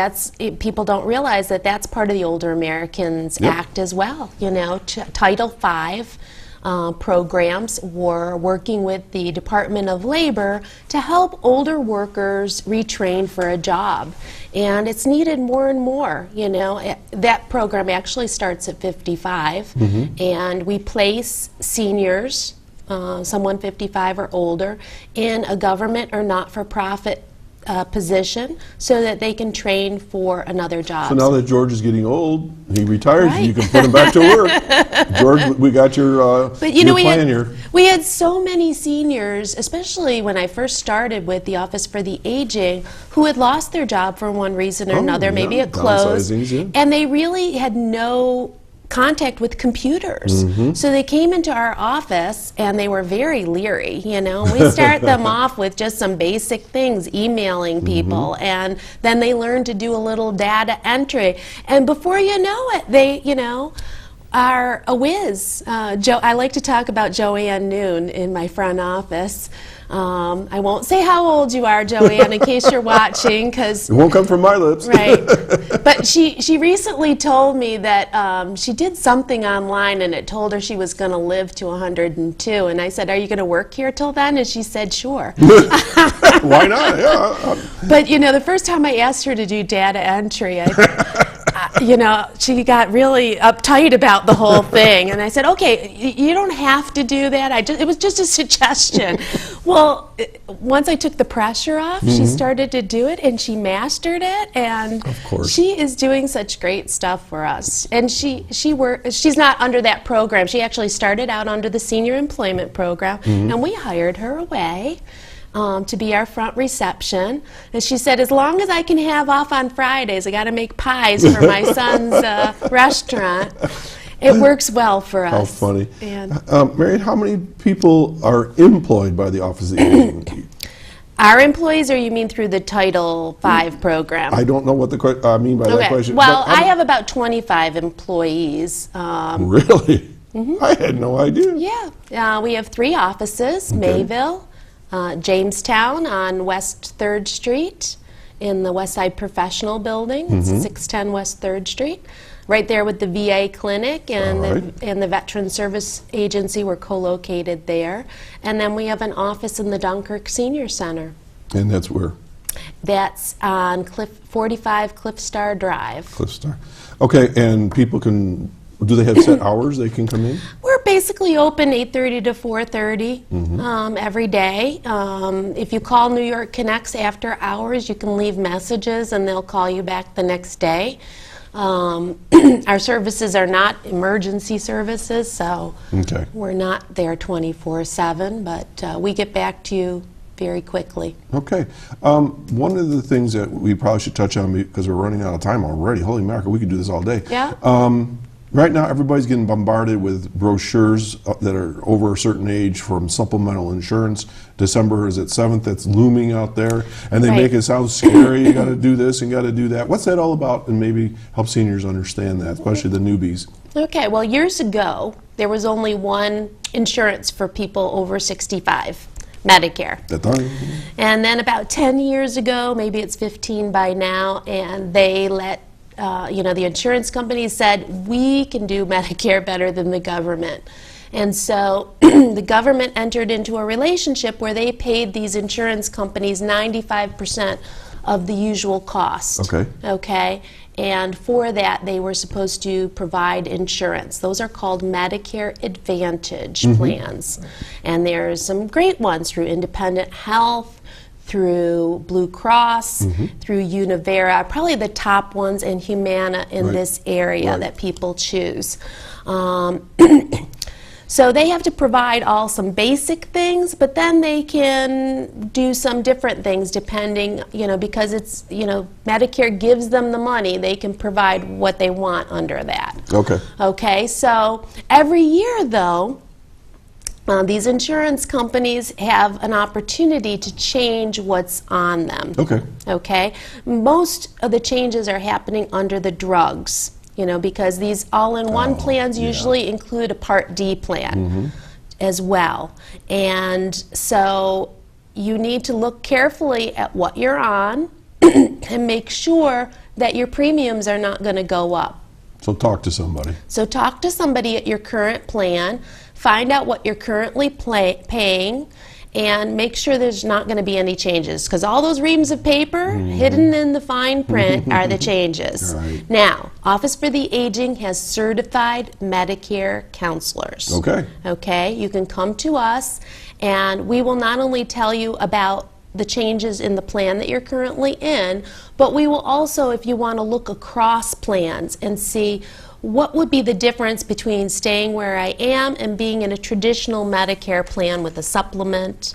people don't realize that that's part of the Older Americans Act as well. Title V programs were working with the Department of Labor to help older workers retrain for a job. And it's needed more and more. That program actually starts at 55, and we place seniors, someone 55 or older, in a government or not-for-profit position so that they can train for another job. So now that George is getting old, he retires, Right. you can put him back to work. George, we got your plan here. We had so many seniors, especially when I first started with the Office for the Aging, who had lost their job for one reason or another. Maybe it closed, and they really had no contact with computers. So they came into our office and they were very leery. We start them off with just some basic things, emailing people, and then they learn to do a little data entry, and before you know it, they are a whiz. I like to talk about Joanne Noon in my front office. I won't say how old you are, Joanne, in case you're watching, because It won't come from my lips. right. But she recently told me that she did something online and it told her she was going to live to 102. And I said, "Are you going to work here till then?" And she said, "Sure." Why not? Yeah. But the first time I asked her to do data entry, she got really uptight about the whole thing, and I said, "Okay, you don't have to do that. It was just a suggestion." Well, once I took the pressure off, she started to do it, and she mastered it, and Of course. she is doing such great stuff for us. And she's not under that program. She actually started out under the senior employment program, and we hired her away to be our front reception. And she said, "As long as I can have off on Fridays, I got to make pies for my son's restaurant." It works well for us. How funny. And Marion, how many people are employed by the Office of the Aging? our employees, or you mean through the Title V program? I don't know what I mean by that question. Well, but I have about 25 employees. Really? I had no idea. Yeah. We have 3 offices, Mayville, Jamestown on West 3rd Street in the Westside Professional Building. It's 610 West 3rd Street. Right there with the VA clinic and the Veteran Service Agency. We're co-located there. And then we have an office in the Dunkirk Senior Center. And that's where? That's on 45 Cliff Star Drive. Cliff Star. Okay, and people do they have set hours they can come in? We're basically open 8:30 to 4:30 every day. If you call New York Connects after hours, you can leave messages and they'll call you back the next day. Our services are not emergency services, so we're not there 24/7, but we get back to you very quickly. Okay. One of the things that we probably should touch on, because we're running out of time already, holy mackerel, we could do this all day. Yeah. Right now, everybody's getting bombarded with brochures that are over a certain age from supplemental insurance. December is at 7th, that's looming out there, and they make it sound scary. You got to do this and got to do that. What's that all about? And maybe help seniors understand that, especially the newbies. Okay, well, years ago, there was only one insurance for people over 65, Medicare. And then about 10 years ago, maybe it's 15 by now, and they let the insurance companies said, we can do Medicare better than the government. And so the government entered into a relationship where they paid these insurance companies 95% of the usual cost. Okay? And for that, they were supposed to provide insurance. Those are called Medicare Advantage plans. And there's some great ones through Independent Health, through Blue Cross, through Univera, probably the top ones, and Humana in this area that people choose. So they have to provide some basic things, but then they can do some different things depending, because it's, Medicare gives them the money, they can provide what they want under that. Okay, so every year though, these insurance companies have an opportunity to change what's on them. Okay? Most of the changes are happening under the drugs, because these all-in-one plans usually include a Part D plan as well. And so you need to look carefully at what you're on and make sure that your premiums are not going to go up. So talk to somebody. So talk to somebody at your current plan. Find out what you're currently paying and make sure there's not going to be any changes, because all those reams of paper hidden in the fine print are the changes. Now, Office for the Aging has certified Medicare counselors. Okay, you can come to us and we will not only tell you about the changes in the plan that you're currently in, but we will also, if you want to look across plans and see what would be the difference between staying where I am and being in a traditional Medicare plan with a supplement.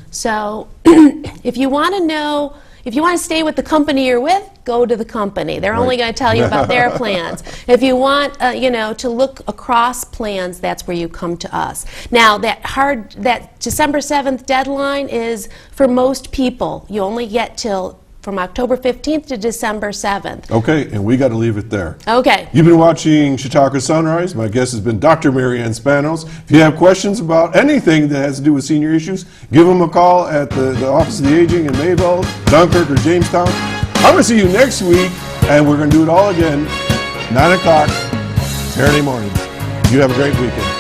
So if you want to know, if you want to stay with the company you're with, go to the company. They're only going to tell you about their plans. If you want, to look across plans, that's where you come to us. Now, that December 7th deadline is for most people. You only get till from October 15th to December 7th. Okay, and we got to leave it there. Okay. You've been watching Chautauqua Sunrise. My guest has been Dr. Mary Ann Spanos. If you have questions about anything that has to do with senior issues, give them a call at the Office of the Aging in Mayville, Dunkirk, or Jamestown. I'm going to see you next week, and we're going to do it all again, 9 o'clock, Saturday mornings. You have a great weekend.